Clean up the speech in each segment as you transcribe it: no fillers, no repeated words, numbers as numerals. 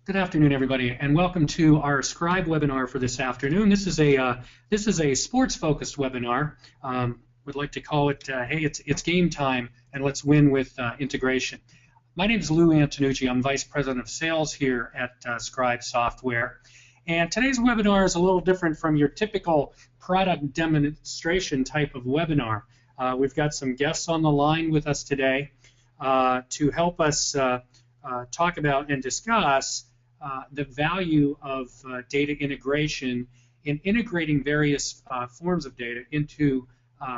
Good afternoon, everybody, and welcome to our Scribe webinar for this afternoon. This is a sports-focused webinar. Would like to call it, "Hey, it's game time, and let's win with integration." My name is Lou Antonucci. I'm Vice President of Sales here at Scribe Software. And today's webinar is a little different from your typical product demonstration type of webinar. We've got some guests on the line with us today to help us talk about and discuss the value of data integration in integrating various forms of data into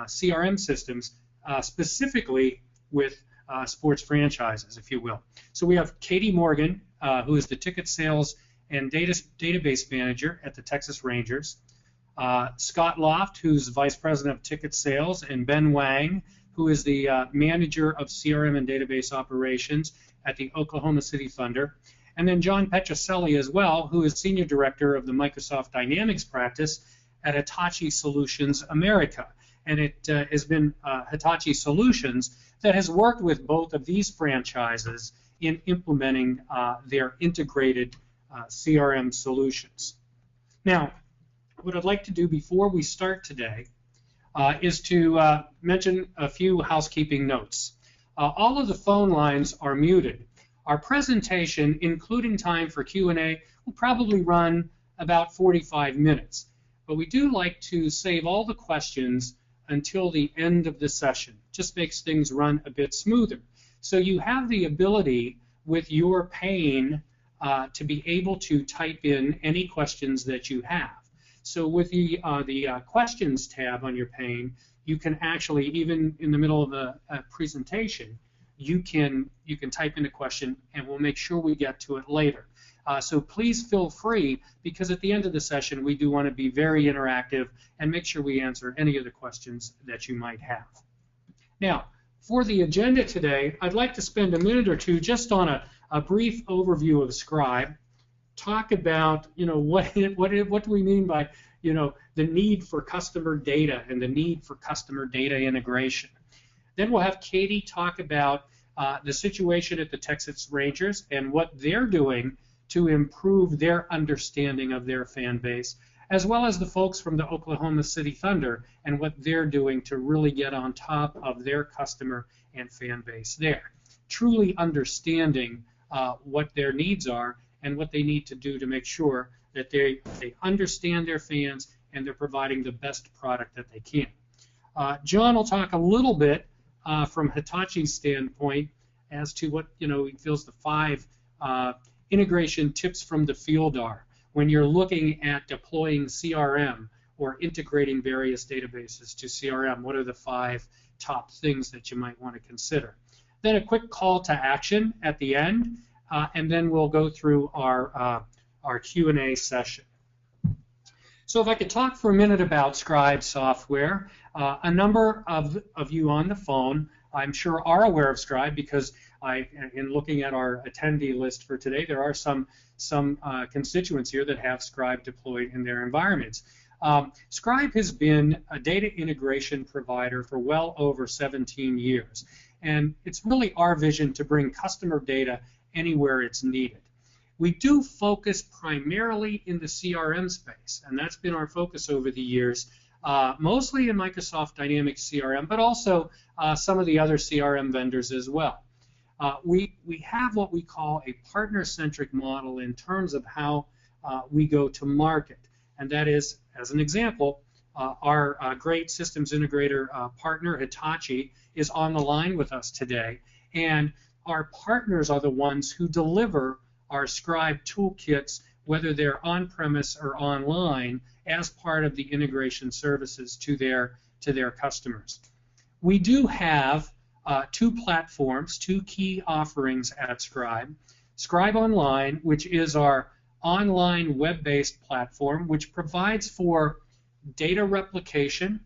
CRM systems, specifically with sports franchises, if you will. So we have Katie Morgan, who is the ticket sales and database manager at the Texas Rangers, Scott Loft, who's Vice President of Ticket Sales, and Ben Wang, who is the manager of CRM and database operations at the Oklahoma City Thunder. And then John Petrocelli as well, who is Senior Director of the Microsoft Dynamics practice at Hitachi Solutions America. And it has been Hitachi Solutions that has worked with both of these franchises in implementing their integrated CRM solutions. Now, what I'd like to do before we start today is to mention a few housekeeping notes. All of the phone lines are muted. Our presentation, including time for Q&A, will probably run about 45 minutes. But we do like to save all the questions until the end of the session. Just makes things run a bit smoother. So you have the ability with your pane to be able to type in any questions that you have. So with the questions tab on your pane, you can actually, even in the middle of a presentation, you can type in a question, and we'll make sure we get to it later. So please feel free, because at the end of the session, we do want to be very interactive and make sure we answer any of the questions that you might have. Now, for the agenda today, I'd like to spend a minute or two just on a brief overview of Scribe, talk about, what do we mean by, the need for customer data and the need for customer data integration. Then we'll have Katie talk about the situation at the Texas Rangers and what they're doing to improve their understanding of their fan base, as well as the folks from the Oklahoma City Thunder and what they're doing to really get on top of their customer and fan base there, truly understanding what their needs are and what they need to do to make sure that they understand their fans and they're providing the best product that they can. John will talk a little bit from Hitachi's standpoint as to what he feels the 5 integration tips from the field are when you're looking at deploying CRM or integrating various databases to CRM. What are the 5 top things that you might want to consider? Then a quick call to action at the end, and then we'll go through our Q&A session. So if I could talk for a minute about Scribe Software, a number of you on the phone, I'm sure, are aware of Scribe because in looking at our attendee list for today, there are some constituents here that have Scribe deployed in their environments. Scribe has been a data integration provider for well over 17 years, and it's really our vision to bring customer data anywhere it's needed. We do focus primarily in the CRM space, and that's been our focus over the years, mostly in Microsoft Dynamics CRM, but also some of the other CRM vendors as well. We have what we call a partner-centric model in terms of how we go to market, and that is, as an example, our great systems integrator partner, Hitachi, is on the line with us today, and our partners are the ones who deliver our Scribe toolkits, whether they're on-premise or online, as part of the integration services to their customers. We do have 2 platforms, 2 key offerings at Scribe. Scribe Online, which is our online web-based platform, which provides for data replication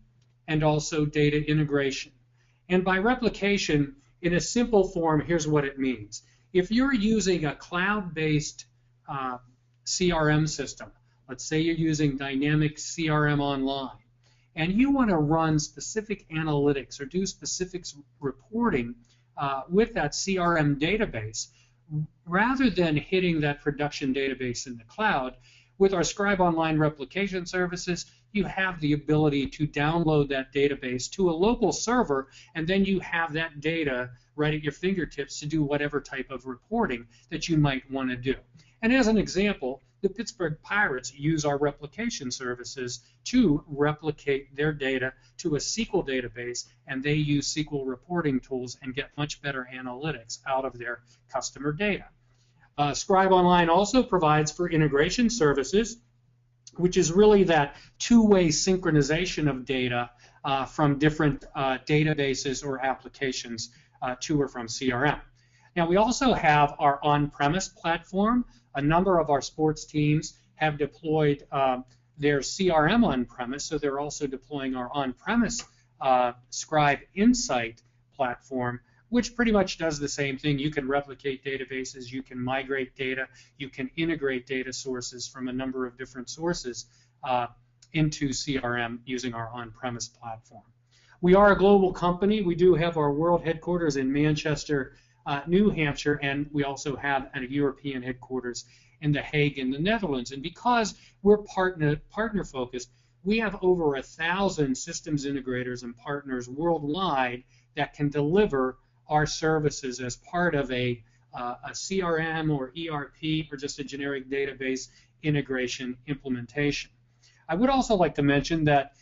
and also data integration. And by replication, in a simple form, here's what it means. If you're using a cloud-based CRM system, let's say you're using Dynamics CRM Online, and you want to run specific analytics or do specific reporting with that CRM database, rather than hitting that production database in the cloud, with our Scribe Online replication services, you have the ability to download that database to a local server, and then you have that data right at your fingertips to do whatever type of reporting that you might want to do. And as an example, the Pittsburgh Pirates use our replication services to replicate their data to a SQL database, and they use SQL reporting tools and get much better analytics out of their customer data. Scribe Online also provides for integration services, which is really that two-way synchronization of data from different databases or applications to or from CRM. Now, we also have our on-premise platform. A number of our sports teams have deployed their CRM on-premise, so they're also deploying our on-premise Scribe Insight platform, which pretty much does the same thing. You can replicate databases, you can migrate data, you can integrate data sources from a number of different sources into CRM using our on-premise platform. We are a global company. We do have our world headquarters in Manchester, New Hampshire, and we also have a European headquarters in The Hague in the Netherlands. And because we're partner focused, we have over 1,000 systems integrators and partners worldwide that can deliver our services as part of a CRM or ERP or just a generic database integration implementation. I would also like to mention that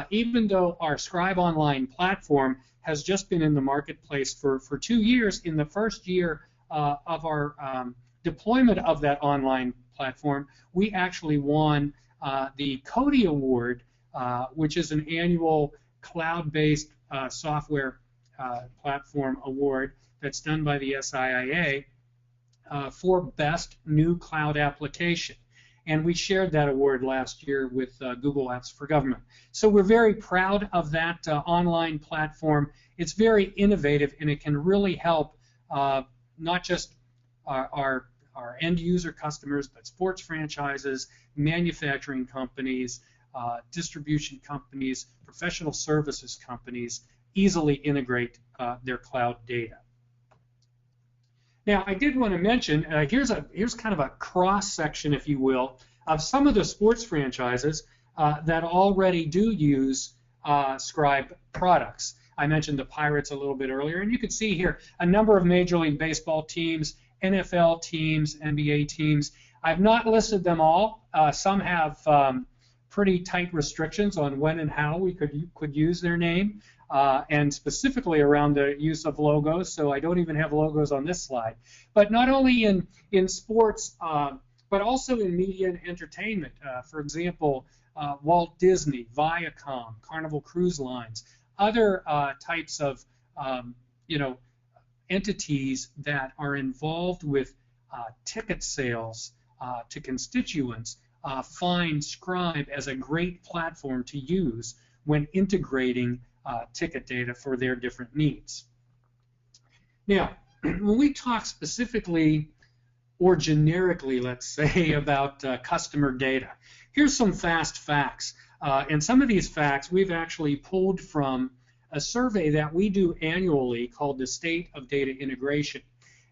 even though our Scribe Online platform has just been in the marketplace for 2 years, in the first year of our deployment of that online platform, we actually won the CODI Award, which is an annual cloud-based software platform award that's done by the SIIA for Best New Cloud Application. And we shared that award last year with Google Apps for Government. So we're very proud of that online platform. It's very innovative, and it can really help not just our end user customers, but sports franchises, manufacturing companies, distribution companies, professional services companies easily integrate their cloud data. Now, I did want to mention, here's kind of a cross-section, if you will, of some of the sports franchises that already do use Scribe products. I mentioned the Pirates a little bit earlier, and you can see here a number of Major League Baseball teams, NFL teams, NBA teams. I've not listed them all. Some have pretty tight restrictions on when and how we could use their name. And specifically around the use of logos, so I don't even have logos on this slide. But not only in sports, but also in media and entertainment. For example, Walt Disney, Viacom, Carnival Cruise Lines, other types of entities that are involved with ticket sales to constituents find Scribe as a great platform to use when integrating ticket data for their different needs. Now, when we talk specifically or generically, let's say, about customer data, here's some fast facts. And some of these facts we've actually pulled from a survey that we do annually called the State of Data Integration.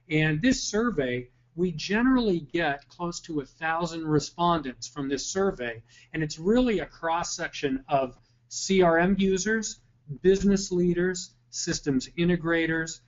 And this survey, we generally get close to 1,000 respondents from this survey, and it's really a cross-section of CRM users, business leaders, systems integrators,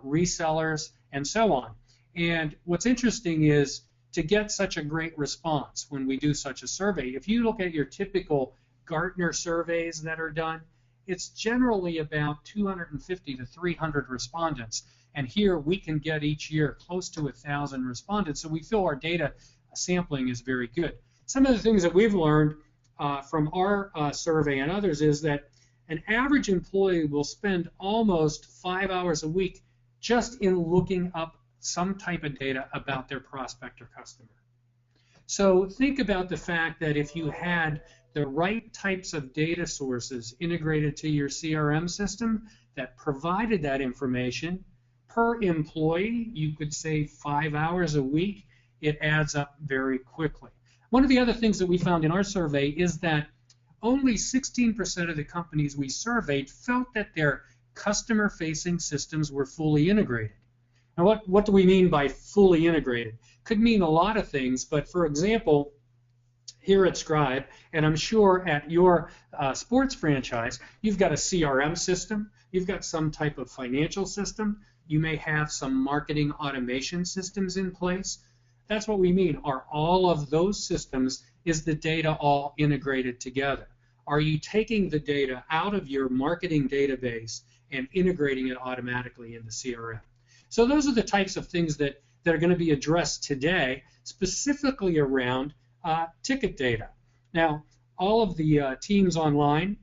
resellers, and so on. And what's interesting is to get such a great response when we do such a survey. If you look at your typical Gartner surveys that are done, it's generally about 250 to 300 respondents. And here we can get each year close to 1,000 respondents, so we feel our data sampling is very good. Some of the things that we've learned from our survey and others is that an average employee will spend almost 5 hours a week just in looking up some type of data about their prospect or customer. So think about the fact that if you had the right types of data sources integrated to your CRM system that provided that information, per employee, you could save 5 hours a week. It adds up very quickly. One of the other things that we found in our survey is that only 16% of the companies we surveyed felt that their customer-facing systems were fully integrated. Now, what do we mean by fully integrated? Could mean a lot of things, but for example, here at Scribe, and I'm sure at your sports franchise, you've got a CRM system, you've got some type of financial system, you may have some marketing automation systems in place. That's what we mean. Are all of those systems, is the data all integrated together? Are you taking the data out of your marketing database and integrating it automatically into CRM? So those are the types of things that are going to be addressed today, specifically around ticket data. Now, all of the teams online,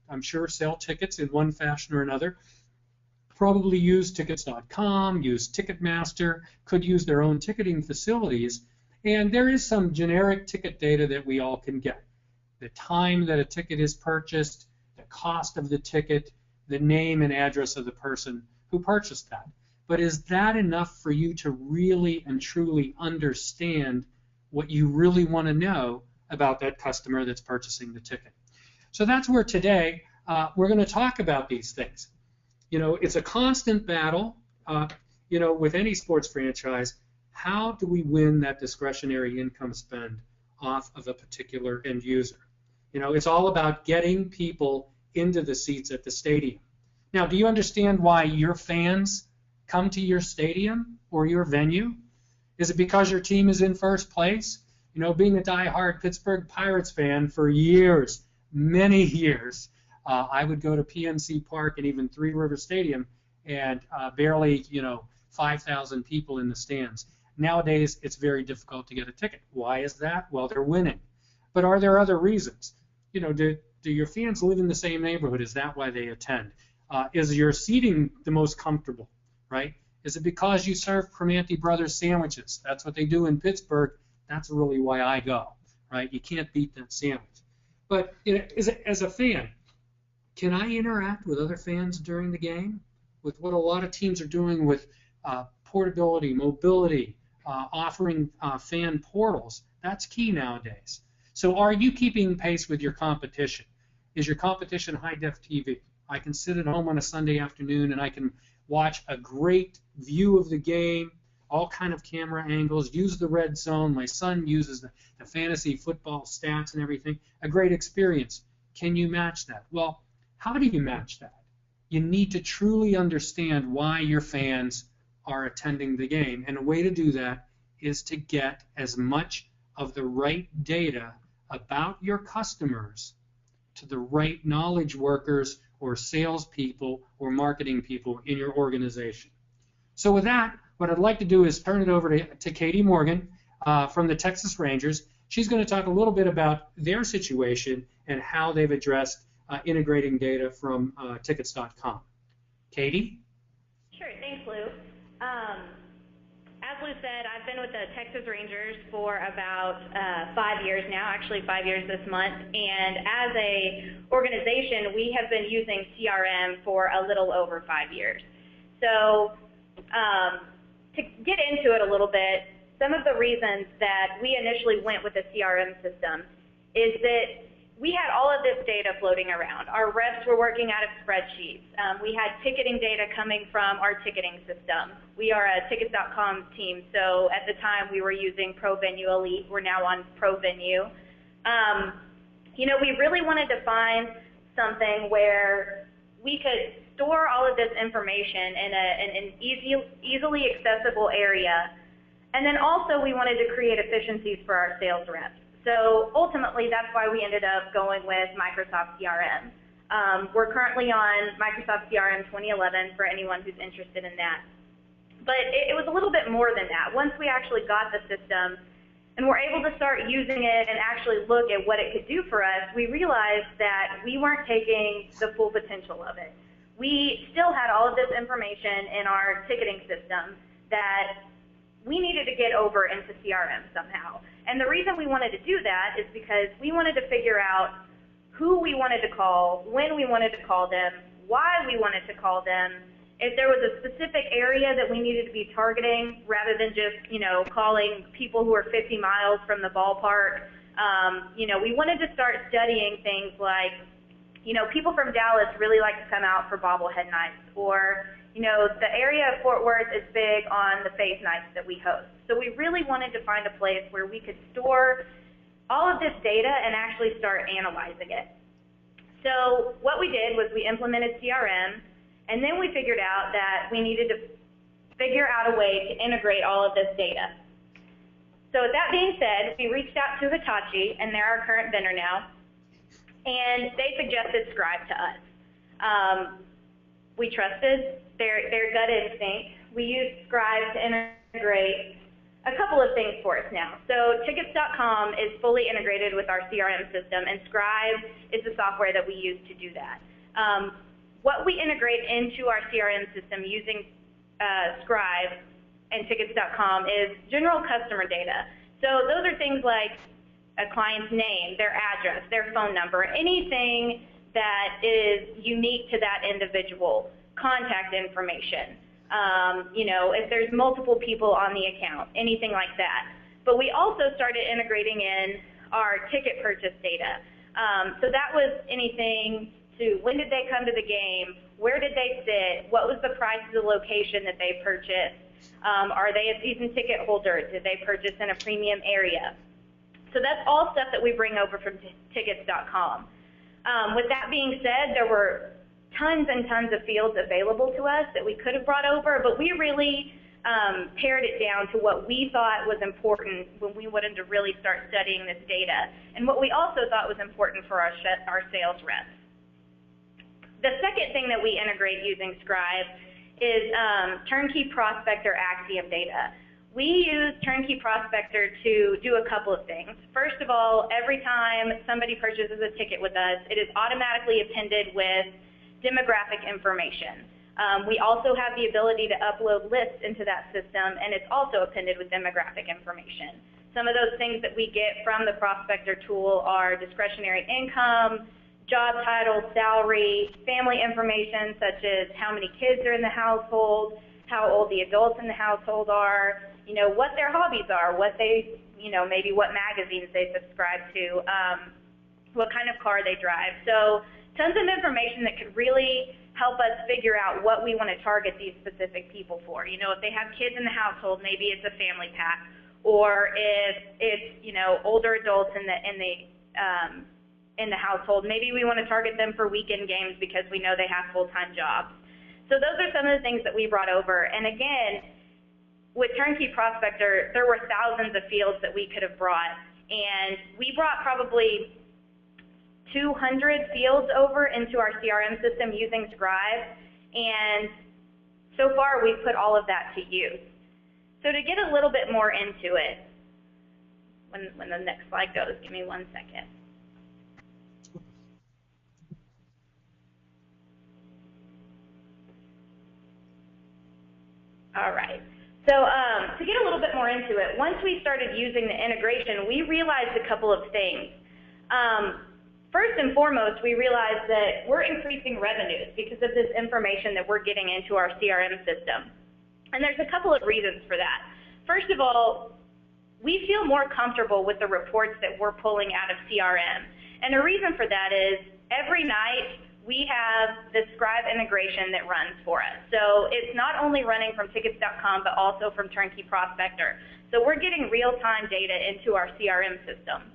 I'm sure, sell tickets in one fashion or another. Probably use tickets.com, use Ticketmaster, could use their own ticketing facilities, and there is some generic ticket data that we all can get. The time that a ticket is purchased, the cost of the ticket, the name and address of the person who purchased that. But is that enough for you to really and truly understand what you really want to know about that customer that's purchasing the ticket? So that's where today we're going to talk about these things. You know, it's a constant battle, you know, with any sports franchise. How do we win that discretionary income spend off of a particular end user? You know, it's all about getting people into the seats at the stadium. Now, do you understand why your fans come to your stadium or your venue? Is it because your team is in first place? You know, being a die-hard Pittsburgh Pirates fan for years, many years, I would go to PNC Park and even Three River Stadium and barely, you know, 5,000 people in the stands. Nowadays, it's very difficult to get a ticket. Why is that? Well, they're winning. But are there other reasons? You know, do your fans live in the same neighborhood? Is that why they attend? Is your seating the most comfortable, right? Is it because you serve Primanti Brothers sandwiches? That's what they do in Pittsburgh. That's really why I go, right? You can't beat that sandwich. But you know, as a fan, can I interact with other fans during the game? With what a lot of teams are doing with portability, mobility, offering fan portals. That's key nowadays. So are you keeping pace with your competition? Is your competition high-def TV? I can sit at home on a Sunday afternoon and I can watch a great view of the game, all kind of camera angles, use the red zone. My son uses the fantasy football stats and everything. A great experience. Can you match that? Well, how do you match that? You need to truly understand why your fans are attending the game. And a way to do that is to get as much of the right data about your customers to the right knowledge workers or salespeople or marketing people in your organization. So with that, what I'd like to do is turn it over to Katie Morgan from the Texas Rangers. She's going to talk a little bit about their situation and how they've addressed integrating data from tickets.com. Katie? Sure, thanks, Lou. As Lou said, I've been with the Texas Rangers for about 5 years now, actually 5 years this month, and as a organization, we have been using CRM for a little over 5 years. So to get into it a little bit, some of the reasons that we initially went with a CRM system is that we had all of this data floating around. Our reps were working out of spreadsheets. We had ticketing data coming from our ticketing system. We are a tickets.com team, so at the time we were using ProVenue Elite. We're now on ProVenue. You know, we really wanted to find something where we could store all of this information in an easily accessible area, and then also we wanted to create efficiencies for our sales reps. So ultimately, that's why we ended up going with Microsoft CRM. We're currently on Microsoft CRM 2011 for anyone who's interested in that. But it was a little bit more than that. Once we actually got the system and were able to start using it and actually look at what it could do for us, we realized that we weren't taking the full potential of it. We still had all of this information in our ticketing system that we needed to get over into CRM somehow. And the reason we wanted to do that is because we wanted to figure out who we wanted to call, when we wanted to call them, why we wanted to call them, if there was a specific area that we needed to be targeting rather than just, you know, calling people who are 50 miles from the ballpark. You know, we wanted to start studying things like, you know, people from Dallas really like to come out for bobblehead nights, or, You know, the area of Fort Worth is big on the phase nights that we host. So we really wanted to find a place where we could store all of this data and actually start analyzing it. So what we did was we implemented CRM, and then we figured out that we needed to figure out a way to integrate all of this data. So with that being said, we reached out to Hitachi, and they're our current vendor now, and they suggested Scribe to us. We trusted their gut instinct. We used Scribe to integrate a couple of things for us now. So Tickets.com is fully integrated with our CRM system, and Scribe is the software that we use to do that. What we integrate into our CRM system using Scribe and Tickets.com is general customer data. So those are things like a client's name, their address, their phone number, anything that is unique to that individual, contact information. You know, if there's multiple people on the account, anything like that. But we also started integrating in our ticket purchase data. So that was anything to when did they come to the game, where did they sit, what was the price of the location that they purchased, are they a season ticket holder, did they purchase in a premium area. So that's all stuff that we bring over from Tickets.com. With that being said, there were tons and tons of fields available to us that we could have brought over, but we really pared it down to what we thought was important when we wanted to really start studying this data, and what we also thought was important for our sales reps. The second thing that we integrate using Scribe is Turnkey Prospector Axiom data. We use Turnkey Prospector to do a couple of things. First of all, every time somebody purchases a ticket with us, it is automatically appended with demographic information. We also have the ability to upload lists into that system, and it's also appended with demographic information. Some of those things that we get from the Prospector tool are discretionary income, job title, salary, family information such as how many kids are in the household, how old the adults in the household are, you know, what their hobbies are, what they, you know, maybe what magazines they subscribe to, what kind of car they drive. So tons of information that could really help us figure out what we want to target these specific people for. You know, if they have kids in the household, maybe it's a family pack, or if it's, you know, older adults in the household, maybe we want to target them for weekend games because we know they have full-time jobs. So those are some of the things that we brought over. And again, with Turnkey Prospector, there were thousands of fields that we could have brought, and we brought probably 200 fields over into our CRM system using Scribe, and so far we've put all of that to use. So to get a little bit more into it, when the next slide goes, give me 1 second. All right. So to get a little bit more into it, once we started using the integration, we realized a couple of things. First and foremost, we realized that we're increasing revenues because of this information that we're getting into our CRM system. And there's a couple of reasons for that. First of all, we feel more comfortable with the reports that we're pulling out of CRM. And the reason for that is every night we have the Scribe integration that runs for us. So it's not only running from Tickets.com, but also from Turnkey Prospector. So we're getting real-time data into our CRM system.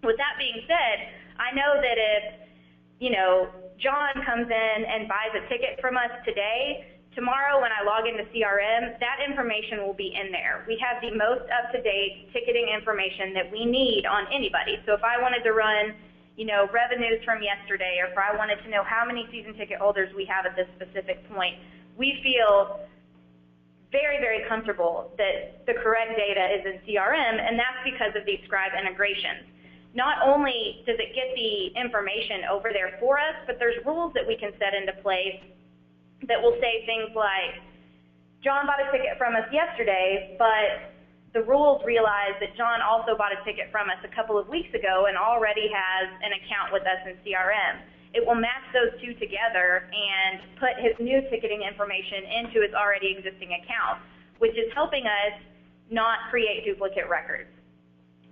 With that being said, I know that if, you know, John comes in and buys a ticket from us today, tomorrow when I log into CRM, that information will be in there. We have the most up-to-date ticketing information that we need on anybody. So if I wanted to run, you know, revenues from yesterday, or if I wanted to know how many season ticket holders we have at this specific point, we feel very, very comfortable that the correct data is in CRM, and that's because of these Scribe integrations. Not only does it get the information over there for us, but there's rules that we can set into place that will say things like, John bought a ticket from us yesterday, but the rules realize that John also bought a ticket from us a couple of weeks ago and already has an account with us in CRM. It will match those two together and put his new ticketing information into his already existing account, which is helping us not create duplicate records.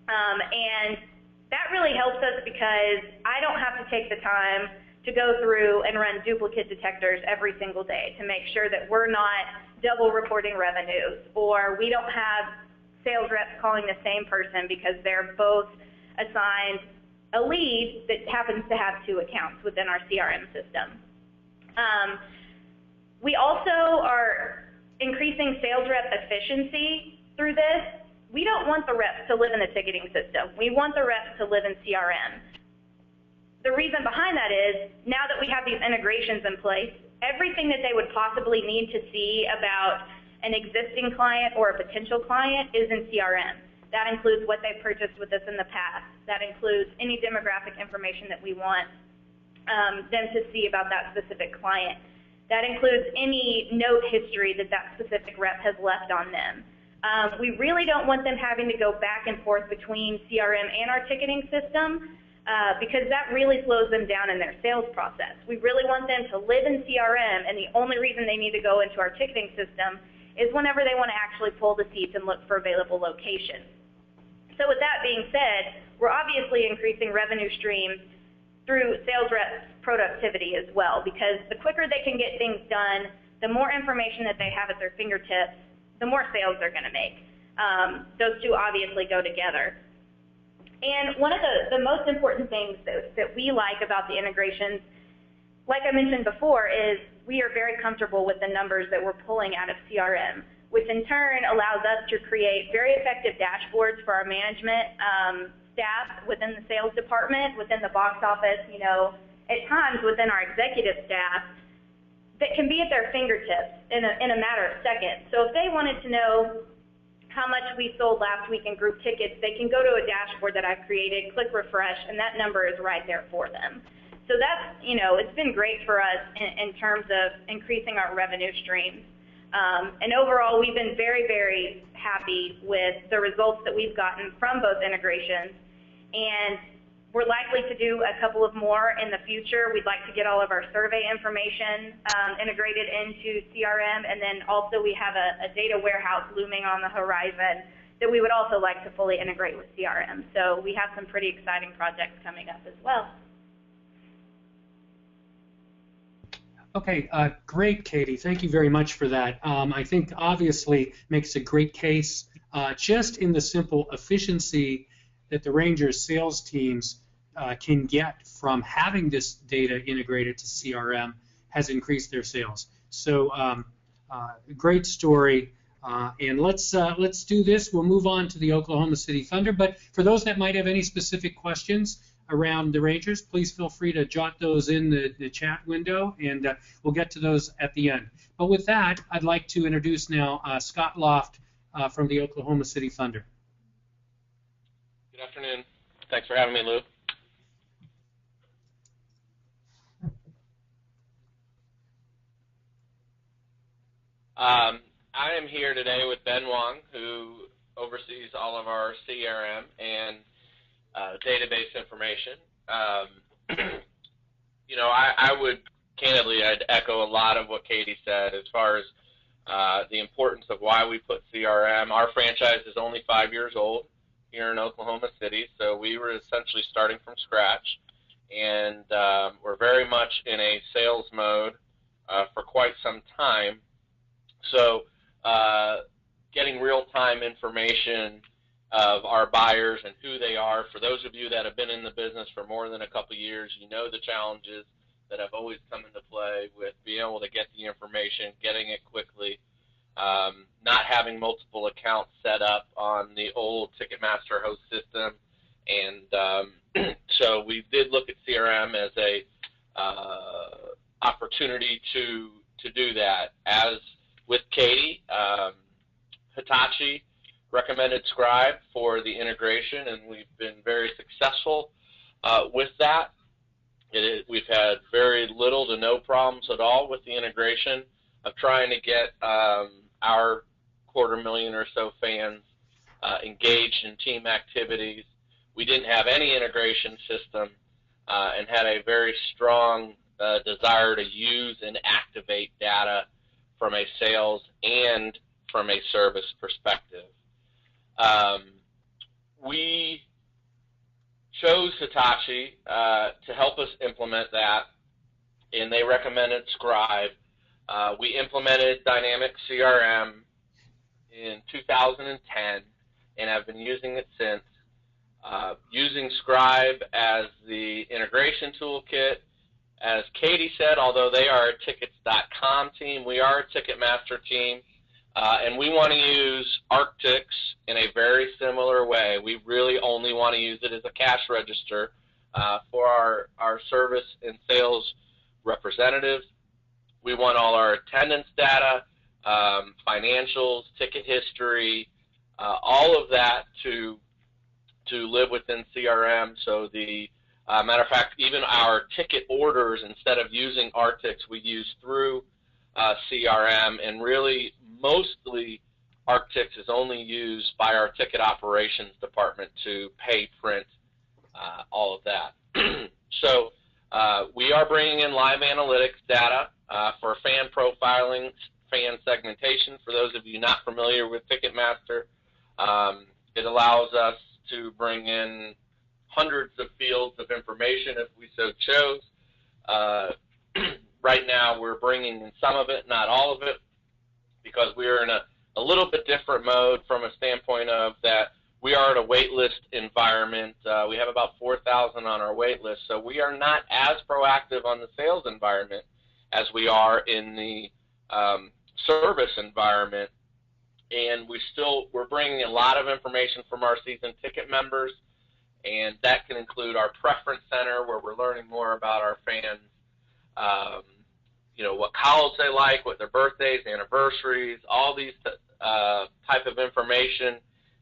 And that really helps us because I don't have to take the time to to go through and run duplicate detectors every single day to make sure that we're not double reporting revenues, or we don't have sales reps calling the same person because they're both assigned a lead that happens to have 2 accounts within our CRM system. We also are increasing sales rep efficiency through this. We don't want the reps to live in the ticketing system. We want the reps to live in CRM. The reason behind that is, now that we have these integrations in place, everything that they would possibly need to see about an existing client or a potential client is in CRM. That includes what they've purchased with us in the past. That includes any demographic information that we want them to see about that specific client. That includes any note history that that specific rep has left on them. We really don't want them having to go back and forth between CRM and our ticketing system because that really slows them down in their sales process. We really want them to live in CRM, and the only reason they need to go into our ticketing system is whenever they want to actually pull the seats and look for available locations. So with that being said, we're obviously increasing revenue streams through sales reps' productivity as well, because the quicker they can get things done, the more information that they have at their fingertips, the more sales they're going to make. Those two obviously go together. And one of the most important things that we like about the integrations, like I mentioned before, is we are very comfortable with the numbers that we're pulling out of CRM, which in turn allows us to create very effective dashboards for our management staff within the sales department, within the box office, you know, at times within our executive staff, that can be at their fingertips in a matter of seconds. So if they wanted to know how much we sold last week in group tickets, they can go to a dashboard that I've created, click refresh, and that number is right there for them. So that's, you know, it's been great for us in terms of increasing our revenue streams. And overall, we've been very, very happy with the results that we've gotten from both integrations. And we're likely to do a couple of more in the future. We'd like to get all of our survey information integrated into CRM, and then also we have a data warehouse looming on the horizon that we would also like to fully integrate with CRM. So we have some pretty exciting projects coming up as well. Okay, great, Katie. Thank you very much for that. I think obviously makes a great case just in the simple efficiency that the Rangers sales teams can get from having this data integrated to CRM has increased their sales. So great story. And let's do this. We'll move on to the Oklahoma City Thunder. But for those that might have any specific questions around the Rangers, please feel free to jot those in the chat window, and we'll get to those at the end. But with that, I'd like to introduce now Scott Loft from the Oklahoma City Thunder. Good afternoon. Thanks for having me, Lou. I am here today with Ben Wong, who oversees all of our CRM and database information. You know, I would candidly, I'd echo a lot of what Katie said as far as the importance of why we put CRM. Our franchise is only 5 years old here in Oklahoma City, so we were essentially starting from scratch, and we're very much in a sales mode for quite some time. So getting real-time information of our buyers and who they are. For those of you that have been in the business for more than a couple of years, you know the challenges that have always come into play with being able to get the information, getting it quickly, not having multiple accounts set up on the old Ticketmaster host system. And so we did look at CRM as a opportunity to do that. As with Katie, Hitachi recommended Scribe for the integration, and we've been very successful with that. We've had very little to no problems at all with the integration of trying to get our 250,000 or so fans engaged in team activities. We didn't have any integration system and had a very strong desire to use and activate data from a sales and from a service perspective. We chose Hitachi to help us implement that and they recommended Scribe. We implemented Dynamic CRM in 2010 and have been using it since. Using Scribe as the integration toolkit. As Katie said, although they are a tickets.com team, we are a Ticketmaster team, and we want to use Arctics in a very similar way. We really only want to use it as a cash register for our service and sales representatives. We want all our attendance data, financials, ticket history, all of that to live within CRM. So the matter of fact, even our ticket orders, instead of using Arctics, we use through CRM, and really mostly Arctics is only used by our ticket operations department to pay, print, all of that. So we are bringing in live analytics data for fan profiling, fan segmentation. For those of you not familiar with Ticketmaster, it allows us to bring in hundreds of fields of information if we so chose. Right now we're bringing in some of it, not all of it, because we are in a little bit different mode from a standpoint of that we are in a wait list environment. We have about 4,000 on our wait list, so we are not as proactive on the sales environment as we are in the service environment. And we're bringing a lot of information from our season ticket members, and that can include our preference center, where we're learning more about our fans, what college they like, what their birthdays, anniversaries, all these type of information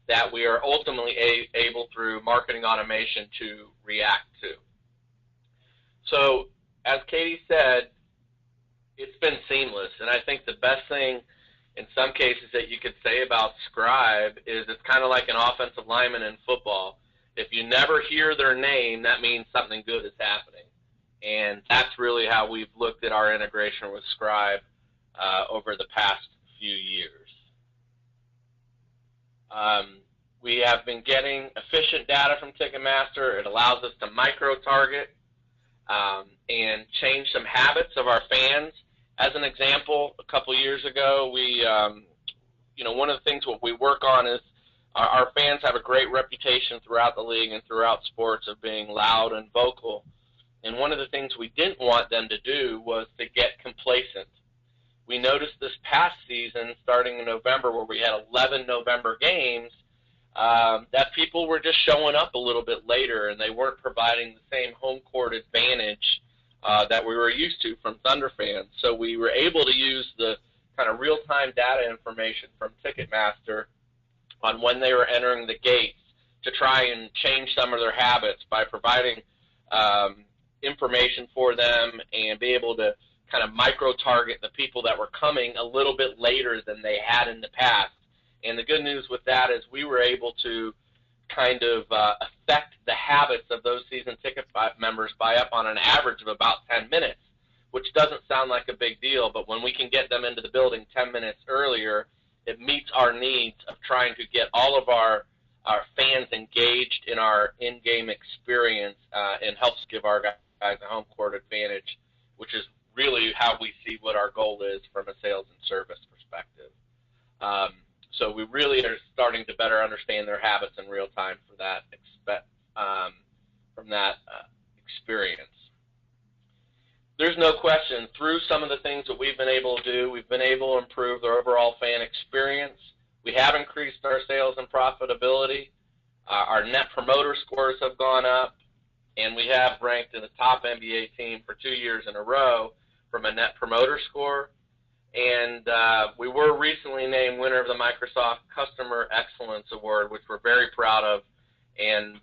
that we are ultimately able through marketing automation to react to. So as Katie said, it's been seamless, and I think the best thing in some cases that you could say about Scribe is it's kind of like an offensive lineman in football. If you never hear their name, that means something good is happening. And that's really how we've looked at our integration with Scribe over the past few years. We have been getting efficient data from Ticketmaster. It allows us to micro-target and change some habits of our fans. As an example, a couple years ago, we, one of the things what we work on is our fans have a great reputation throughout the league and throughout sports of being loud and vocal. And one of the things we didn't want them to do was to get complacent. We noticed this past season, starting in November, where we had 11 November games, that people were just showing up a little bit later, and they weren't providing the same home court advantage that we were used to from Thunder fans. So we were able to use the kind of real-time data information from Ticketmaster on when they were entering the gates to try and change some of their habits by providing information for them and be able to kind of micro-target the people that were coming a little bit later than they had in the past. And the good news with that is we were able to kind of affect the habits of those season ticket members by up on an average of about 10 minutes, which doesn't sound like a big deal, but when we can get them into the building 10 minutes earlier, it meets our needs of trying to get all of our fans engaged in our in-game experience and helps give our guys a home court advantage, which is really how we see what our goal is from a sales and service perspective. So we really are starting to better understand their habits in real time for that experience. There's no question, through some of the things that we've been able to do, we've been able to improve their overall fan experience. We have increased our sales and profitability. Our net promoter scores have gone up, and we have ranked in the top NBA team for 2 years in a row from a net promoter score. And we were recently named winner of the Microsoft Customer Excellence Award, which we're very proud of, and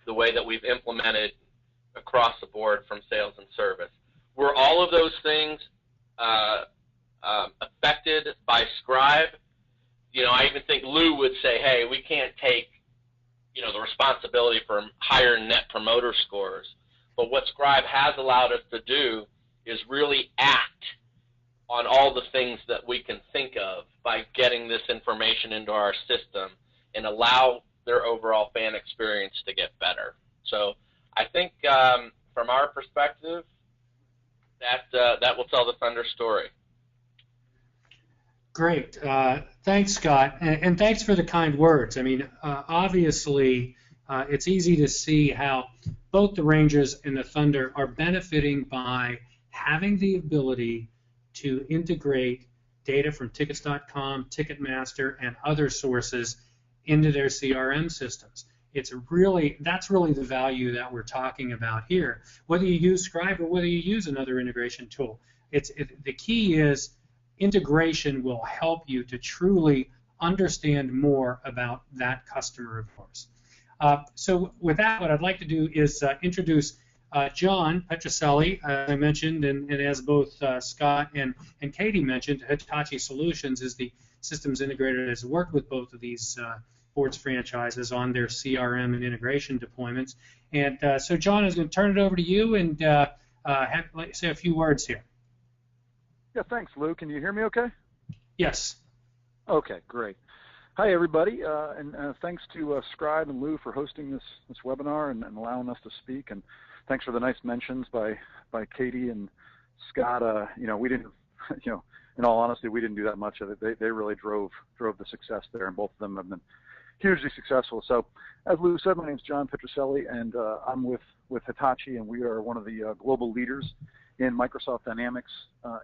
the way that we've implemented across the board from sales and service. Were all of those things affected by Scribe? I even think Lou would say, hey, we can't take the responsibility for higher net promoter scores. But what Scribe has allowed us to do is really act on all the things that we can think of by getting this information into our system and allow their overall fan experience to get better. So I think from our perspective, that will tell the Thunder story. Great. Thanks, Scott. And thanks for the kind words. I mean, obviously, it's easy to see how both the Rangers and the Thunder are benefiting by having the ability to integrate data from tickets.com, Ticketmaster, and other sources into their CRM systems. That's really the value that we're talking about here. Whether you use Scribe or whether you use another integration tool, the key is integration will help you to truly understand more about that customer of yours. So with that, what I'd like to do is introduce John Petrocelli, as I mentioned, and as both Scott and Katie mentioned, Hitachi Solutions is the systems integrator that has worked with both of these sports franchises on their CRM and integration deployments. And so, John, is going to turn it over to you and say a few words here. Yeah, thanks, Lou. Can you hear me okay? Yes. Okay, great. Hi, everybody, and thanks to Scribe and Lou for hosting this webinar and allowing us to speak. And thanks for the nice mentions by Katie and Scott. We didn't, in all honesty, we didn't do that much of it. They really drove the success there, and both of them have been hugely successful. So, as Lou said, my name is John Petrocelli, and I'm with Hitachi, and we are one of the global leaders in Microsoft Dynamics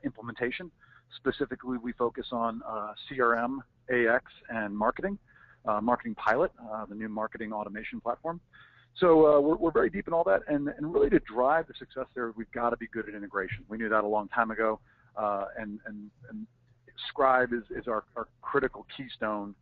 implementation. Specifically, we focus on CRM, AX, and Marketing Pilot, the new marketing automation platform. So we're very deep in all that, and really to drive the success there, we've got to be good at integration. We knew that a long time ago, and Scribe is our critical keystone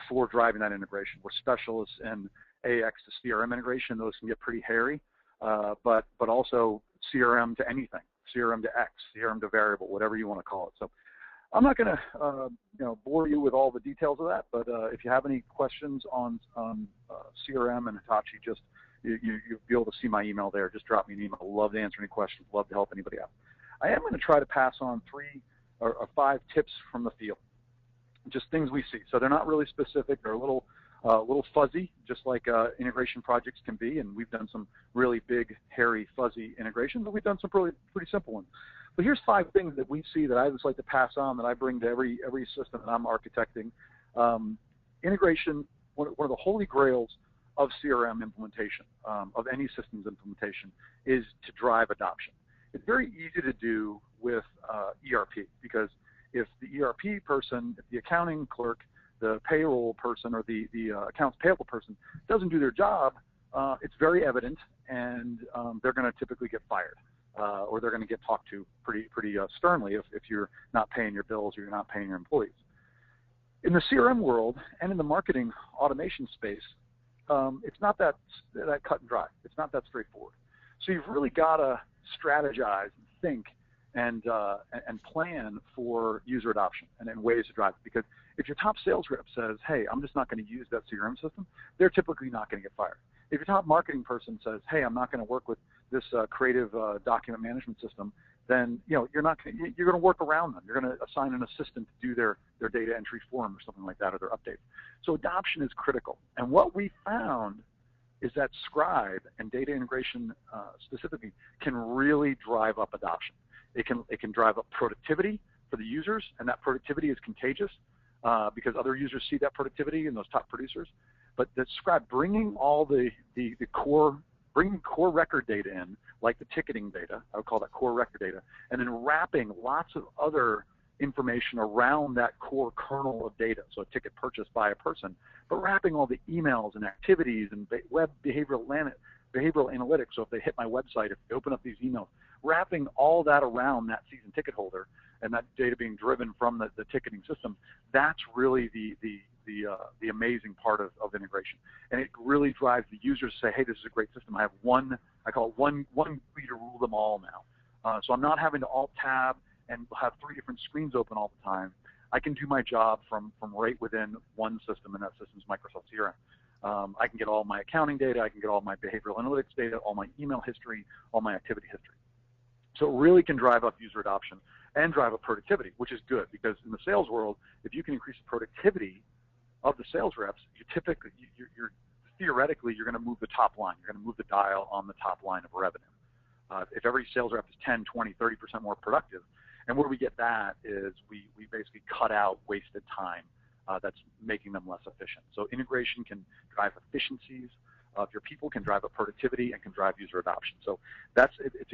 for driving that integration. We're specialists in AX to CRM integration. Those can get pretty hairy, but also CRM to anything, CRM to X, CRM to variable, whatever you want to call it. So I'm not going to bore you with all the details of that, but if you have any questions on CRM and Hitachi, just you'll be able to see my email there. Just drop me an email. Love to answer any questions. Love to help anybody out. I am going to try to pass on 3 or 5 tips from the field, just things we see. So they're not really specific. They're a little fuzzy, just like integration projects can be, and we've done some really big, hairy, fuzzy integrations, but we've done some pretty simple ones. But here's 5 things that we see that I just like to pass on, that I bring to every system that I'm architecting. Integration, one of the holy grails of CRM implementation, of any systems implementation, is to drive adoption. It's very easy to do with ERP, because if the ERP person, if the accounting clerk, the payroll person, or the accounts payable person doesn't do their job, it's very evident, and they're going to typically get fired, or they're going to get talked to pretty sternly if you're not paying your bills or you're not paying your employees. In the CRM world and in the marketing automation space, it's not that cut and dry. It's not that straightforward. So you've really got to strategize and think and plan for user adoption and ways to drive it. Because if your top sales rep says, hey, I'm just not going to use that CRM system, they're typically not going to get fired. If your top marketing person says, hey, I'm not going to work with this creative document management system, then you're going to work around them. You're going to assign an assistant to do their data entry form or something like that, or their updates. So adoption is critical. And what we found is that Scribe and data integration specifically can really drive up adoption. It can drive up productivity for the users, and that productivity is contagious because other users see that productivity in those top producers. But that Scribe bringing all the core record data in, like the ticketing data, I would call that core record data, and then wrapping lots of other information around that core kernel of data, so a ticket purchased by a person, but wrapping all the emails and activities and web behavioral analytics. So if they hit my website, if they open up these emails, wrapping all that around that season ticket holder and that data being driven from the ticketing system, that's really the amazing part of integration. And it really drives the users to say, hey, this is a great system. I have I call it one key to rule them all now. So I'm not having to alt-tab and have 3 different screens open all the time. I can do my job from right within one system, and that system is Microsoft CRM. I can get all my accounting data, I can get all my behavioral analytics data, all my email history, all my activity history. So it really can drive up user adoption and drive up productivity, which is good, because in the sales world, if you can increase the productivity of the sales reps, theoretically, you're going to move the top line. You're going to move the dial on the top line of revenue. If every sales rep is 10, 20, 30% more productive, and where we get that is we basically cut out wasted time that's making them less efficient. So integration can drive efficiencies of your people, can drive up productivity, and can drive user adoption. So it's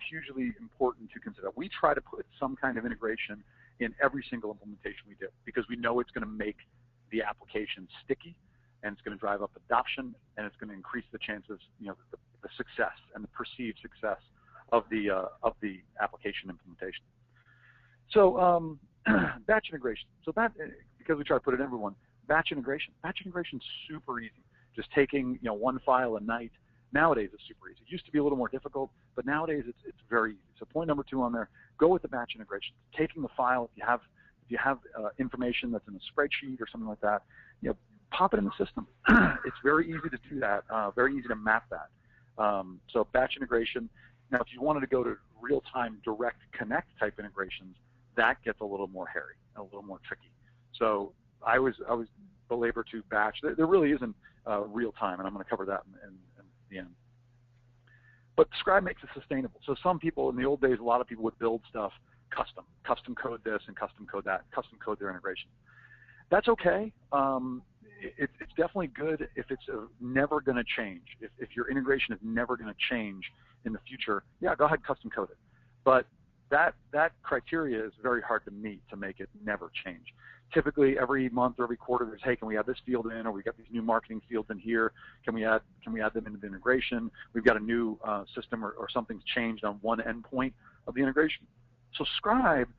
hugely important to consider. We try to put some kind of integration in every single implementation we do because we know it's going to make the application sticky, and it's going to drive up adoption, and it's going to increase the chances, the success and the perceived success of the application implementation. So batch integration. So that, because we try to put it in everyone, batch integration. Batch integration is super easy. Just taking one file a night. Nowadays it's super easy. It used to be a little more difficult, but nowadays it's very easy. So point number 2 on there: go with the batch integration. Taking the file, if you have information that's in a spreadsheet or something like that, pop it in the system. It's very easy to do that. Very easy to map that. So batch integration. Now, if you wanted to go to real-time direct connect type integrations, that gets a little more hairy, a little more tricky. So I was belabor to batch. There really isn't real time, and I'm going to cover that in the end. But Scribe makes it sustainable. So some people, in the old days, a lot of people would build stuff custom code this and custom code that, custom code their integration. That's okay. It's definitely good if it's never going to change. If your integration is never going to change in the future, yeah, go ahead, custom code it. But that criteria is very hard to meet to make it never change. Typically, every month or every quarter, there's, hey, can we add this field in, or we got these new marketing fields in here? Can we add them into the integration? We've got a new system, or something's changed on one endpoint of the integration. So Scribe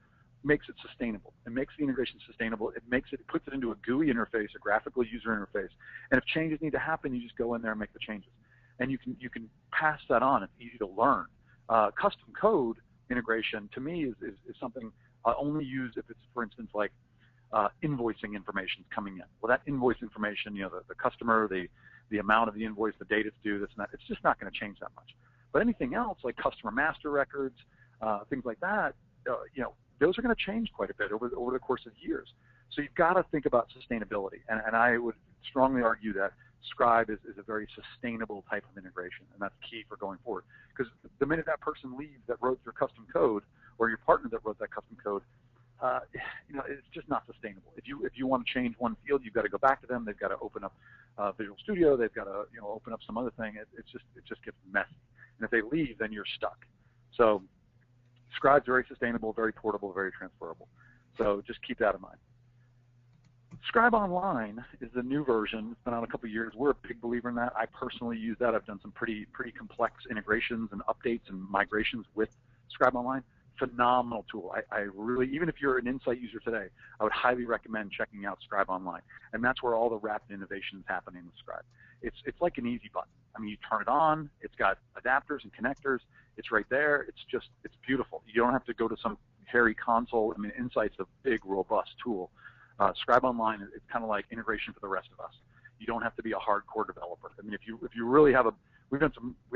makes it sustainable. It makes the integration sustainable. It puts it into a GUI interface, a graphical user interface. And if changes need to happen, you just go in there and make the changes. And you can pass that on. It's easy to learn. Custom code integration, to me, is something I only use if it's, for instance, like invoicing information coming in. Well, that invoice information, the customer, the amount of the invoice, the date it's due, this and that, it's just not going to change that much. But anything else, like customer master records, things like that, those are going to change quite a bit over the course of years. So you've got to think about sustainability. And I would strongly argue that Scribe is a very sustainable type of integration, and that's key for going forward. Because the minute that person leaves that wrote your custom code, or your partner that wrote that custom code, it's just not sustainable. If you want to change one field, you've got to go back to them. They've got to open up Visual Studio. They've got to open up some other thing. It just gets messy. And if they leave, then you're stuck. So Scribe's very sustainable, very portable, very transferable. So just keep that in mind. Scribe Online is the new version. It's been out a couple of years. We're a big believer in that. I personally use that. I've done some pretty complex integrations and updates and migrations with Scribe Online. Phenomenal tool. I really, even if you're an Insight user today, I would highly recommend checking out Scribe Online. And that's where all the rapid innovation is happening with Scribe. It's like an easy button. I mean, you turn it on. It's got adapters and connectors. It's right there. It's beautiful. You don't have to go to some hairy console. I mean, Insight's a big, robust tool. Scribe Online is kind of like integration for the rest of us. You don't have to be a hardcore developer. I mean, if you really have we have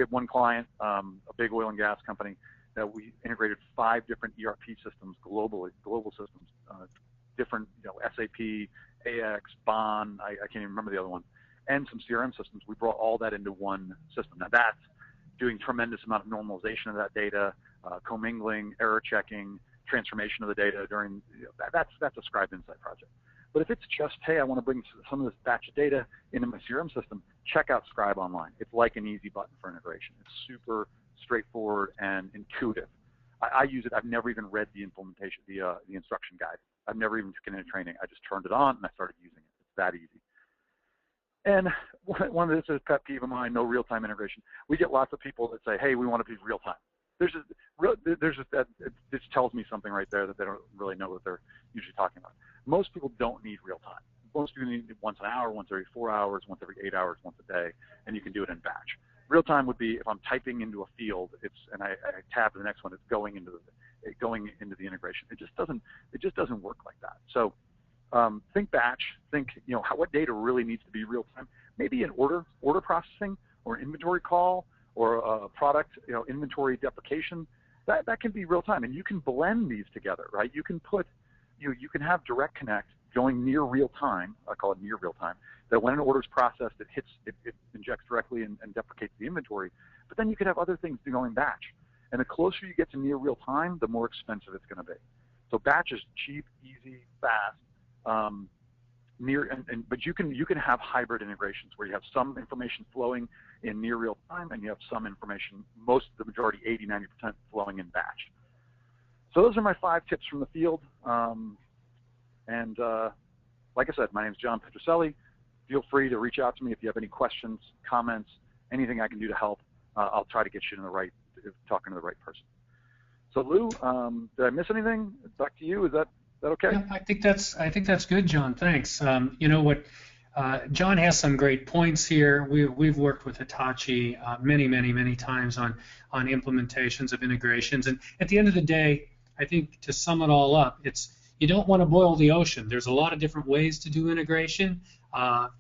one client, a big oil and gas company, that we integrated 5 different ERP systems global systems, different, SAP, AX, BON, I can't even remember the other one, and some CRM systems. We brought all that into one system. Now that's doing tremendous amount of normalization of that data, commingling, error checking, transformation of the data during, that's a Scribe Insight project. But if it's just, hey, I want to bring some of this batch of data into my CRM system, check out Scribe Online. It's like an easy button for integration. It's super straightforward and intuitive. I use it. I've never even read the implementation, the instruction guide. I've never even taken any training. I just turned it on and I started using it. It's that easy. And one of this is a pet peeve of mine, no real-time integration. We get lots of people that say, hey, we want to be real-time. This tells me something right there that they don't really know what they're usually talking about. Most people don't need real-time. Most people need it once an hour, once every 4 hours, once every 8 hours, once a day, and you can do it in batch. Real-time would be if I'm typing into a field, and I tab to the next one, it's going into the integration. It just doesn't work like that. So think batch. Think what data really needs to be real-time. Maybe an order processing or an inventory call or a product inventory deprecation. That can be real-time, and you can blend these together, right? You can you can have direct connect going near real-time. I call it near real-time. That when an order is processed, it injects directly and deprecates the inventory. but then you could have other things going batch. And the closer you get to near real time, the more expensive it's going to be. So batch is cheap, easy, fast, but you can have hybrid integrations where you have some information flowing in near real time and you have some information, the majority, 80, 90% flowing in batch. So those are my 5 tips from the field. Like I said, my name is John Petrocelli. Feel free to reach out to me if you have any questions, comments, anything I can do to help. I'll try to get you talking to the right person. So Lou, did I miss anything? Back to you. Is that okay? Yeah, I think that's good, John. Thanks. You know what? John has some great points here. We've worked with Hitachi many times on implementations of integrations, and at the end of the day, I think to sum it all up, you don't want to boil the ocean. There's a lot of different ways to do integration.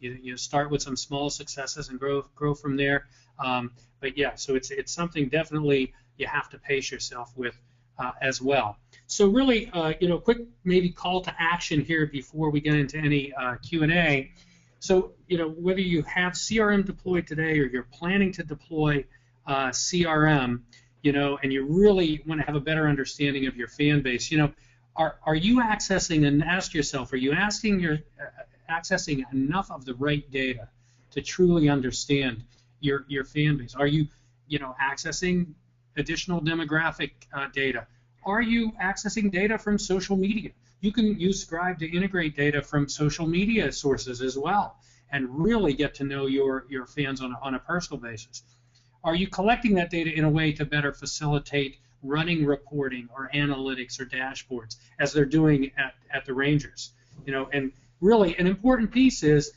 You start with some small successes and grow from there. But yeah, so it's something definitely you have to pace yourself with as well. So really, quick maybe call to action here before we get into any Q&A. So whether you have CRM deployed today or you're planning to deploy CRM, and you really want to have a better understanding of your fan base, are you accessing, and ask yourself, are you accessing enough of the right data to truly understand your fan base? Are you, accessing additional demographic data? Are you accessing data from social media? You can use Scribe to integrate data from social media sources as well and really get to know your fans on a personal basis. Are you collecting that data in a way to better facilitate running reporting or analytics or dashboards as they're doing at the Rangers? And really an important piece is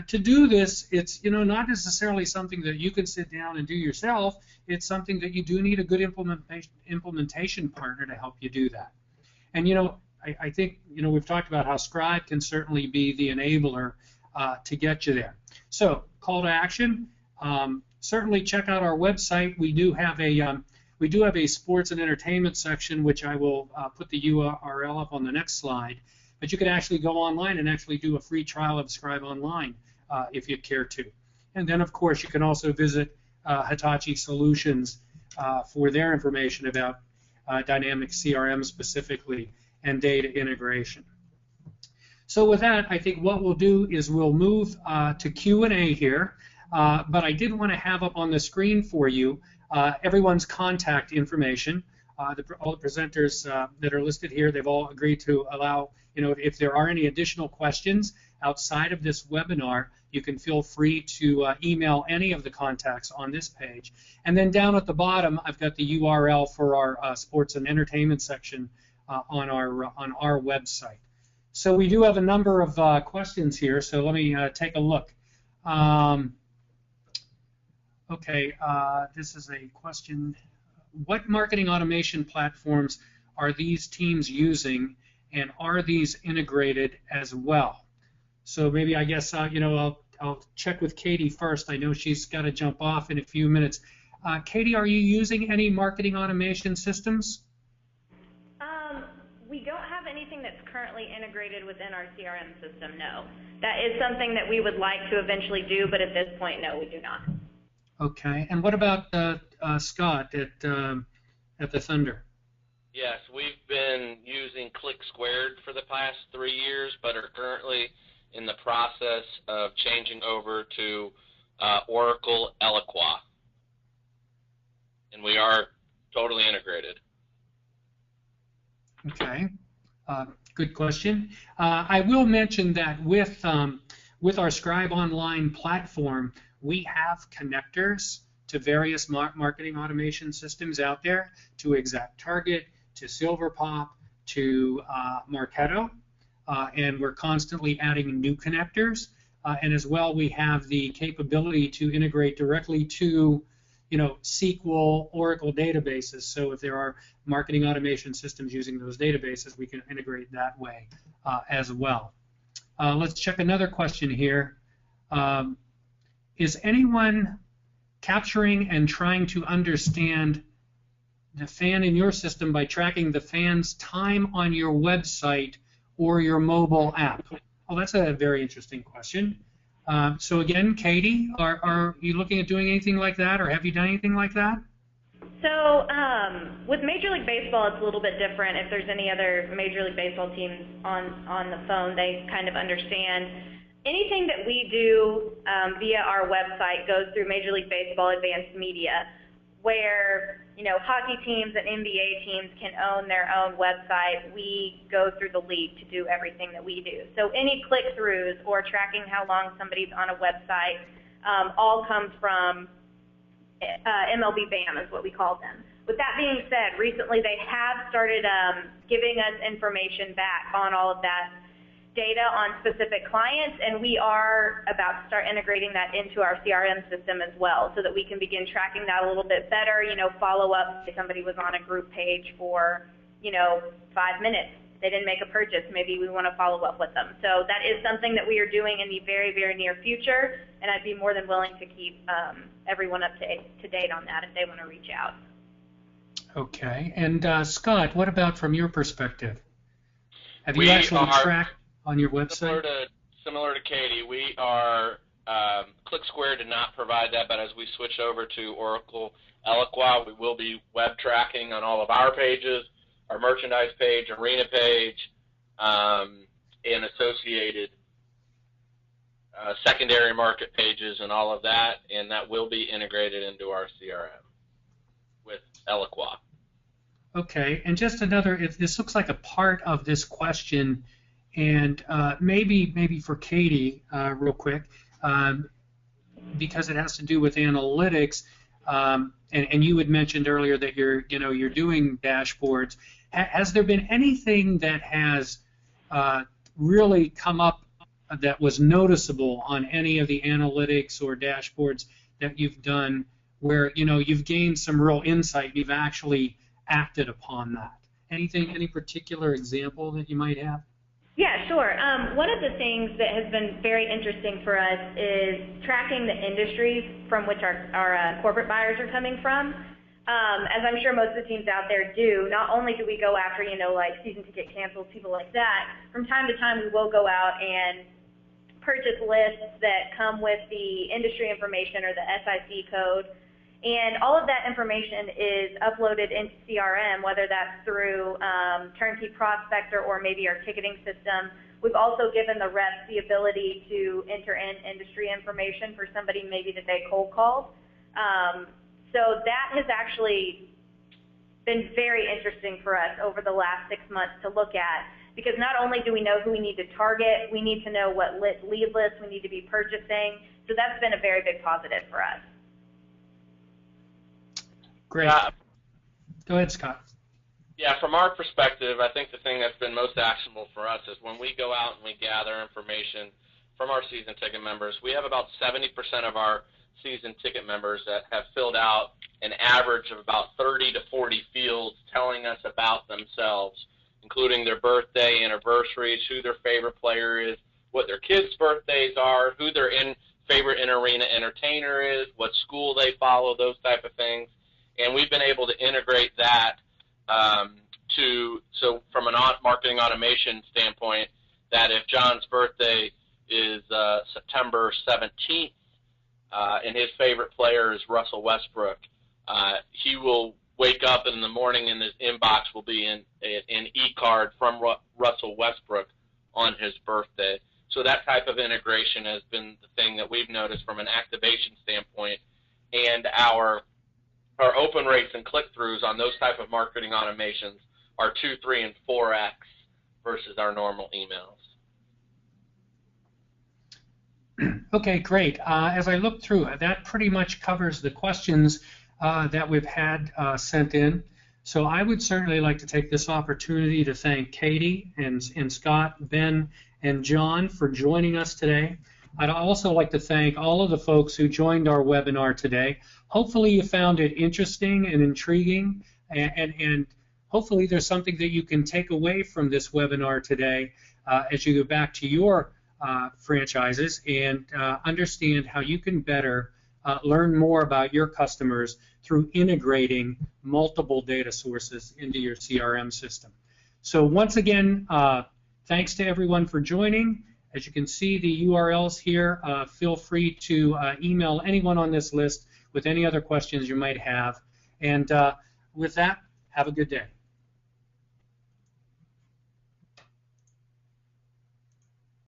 to do this, it's not necessarily something that you can sit down and do yourself. It's something that you do need a good implementation partner to help you do that. And I think we've talked about how Scribe can certainly be the enabler to get you there. So call to action. Certainly check out our website. We do have a sports and entertainment section, which I will put the URL up on the next slide. But you can actually go online and actually do a free trial of Scribe Online if you care to. And then, of course, you can also visit Hitachi Solutions for their information about dynamic CRM specifically and data integration. So with that, I think what we'll do is we'll move to Q&A here. But I did want to have up on the screen for you everyone's contact information. All the presenters that are listed here, they've all agreed to allow, if there are any additional questions outside of this webinar, you can feel free to email any of the contacts on this page. And then down at the bottom, I've got the URL for our sports and entertainment section on our website. So we do have a number of questions here, so let me take a look. Okay, this is a question. What marketing automation platforms are these teams using, and are these integrated as well? So maybe I guess I'll check with Katie first. I know she's got to jump off in a few minutes. Katie, are you using any marketing automation systems? We don't have anything that's currently integrated within our CRM system, no. That is something that we would like to eventually do, but at this point, no, we do not. Okay, and what about Scott at the Thunder? Yes, we've been using ClickSquared for the past 3 years, but are currently in the process of changing over to Oracle Eloqua, and we are totally integrated. Okay, good question. I will mention that with our Scribe Online platform, we have connectors to various marketing automation systems out there, to ExactTarget, to SilverPop, to Marketo, and we're constantly adding new connectors. And as well, we have the capability to integrate directly to SQL, Oracle databases. So if there are marketing automation systems using those databases, we can integrate that way as well. Let's check another question here. Is anyone capturing and trying to understand the fan in your system by tracking the fan's time on your website or your mobile app? Well, that's a very interesting question. So again, Katie, are you looking at doing anything like that, or have you done anything like that? So with Major League Baseball, it's a little bit different. If there's any other Major League Baseball teams on the phone, they kind of understand. Anything that we do via our website goes through Major League Baseball Advanced Media, where hockey teams and NBA teams can own their own website. We go through the league to do everything that we do. So any click-throughs or tracking how long somebody's on a website all comes from MLB BAM is what we call them. With that being said, recently they have started giving us information back on all of that data on specific clients, and we are about to start integrating that into our CRM system as well, so that we can begin tracking that a little bit better. Follow up if somebody was on a group page for 5 minutes, they didn't make a purchase, maybe we want to follow up with them. So that is something that we are doing in the very, very near future, and I'd be more than willing to keep everyone up to date on that if they want to reach out. Okay, and Scott, what about from your perspective? Have you actually tracked on your website? Similar to Katie, we are, ClickSquare did not provide that, but as we switch over to Oracle Eloqua, we will be web tracking on all of our pages, our merchandise page, arena page, and associated secondary market pages and all of that, and that will be integrated into our CRM with Eloqua. Okay, and just another, this looks like a part of this question, and maybe for Katie, real quick, because it has to do with analytics, and you had mentioned earlier that you're doing dashboards. Has there been anything that has really come up that was noticeable on any of the analytics or dashboards that you've done, where you've gained some real insight, you've actually acted upon that? Any particular example that you might have? Yeah, sure. One of the things that has been very interesting for us is tracking the industries from which our corporate buyers are coming from. As I'm sure most of the teams out there do, not only do we go after, like season ticket cancels, people like that, from time to time we will go out and purchase lists that come with the industry information or the SIC code. And all of that information is uploaded into CRM, whether that's through Turnkey Prospector or maybe our ticketing system. We've also given the reps the ability to enter in industry information for somebody maybe that they cold called. So that has actually been very interesting for us over the last 6 months to look at, because not only do we know who we need to target, we need to know what lead lists we need to be purchasing. So that's been a very big positive for us. Great. Go ahead, Scott. Yeah, from our perspective, I think the thing that's been most actionable for us is when we go out and we gather information from our season ticket members. We have about 70% of our season ticket members that have filled out an average of about 30 to 40 fields telling us about themselves, including their birthday, anniversaries, who their favorite player is, what their kids' birthdays are, who their favorite in-arena entertainer is, what school they follow, those type of things. And we've been able to integrate that so from an marketing automation standpoint, that if John's birthday is September 17th and his favorite player is Russell Westbrook, he will wake up in the morning and his inbox will be an e-card from Russell Westbrook on his birthday. So that type of integration has been the thing that we've noticed from an activation standpoint, and our open rates and click-throughs on those type of marketing automations are 2, 3, and 4x versus our normal emails. Okay, great. As I look through, that pretty much covers the questions that we've had sent in. So I would certainly like to take this opportunity to thank Katie and Scott, Ben, and John for joining us today. I'd also like to thank all of the folks who joined our webinar today. Hopefully you found it interesting and intriguing, and hopefully there's something that you can take away from this webinar today as you go back to your franchises and understand how you can better learn more about your customers through integrating multiple data sources into your CRM system. So once again, thanks to everyone for joining, As you can see the URLs here, feel free to email anyone on this list with any other questions you might have. And with that, have a good day.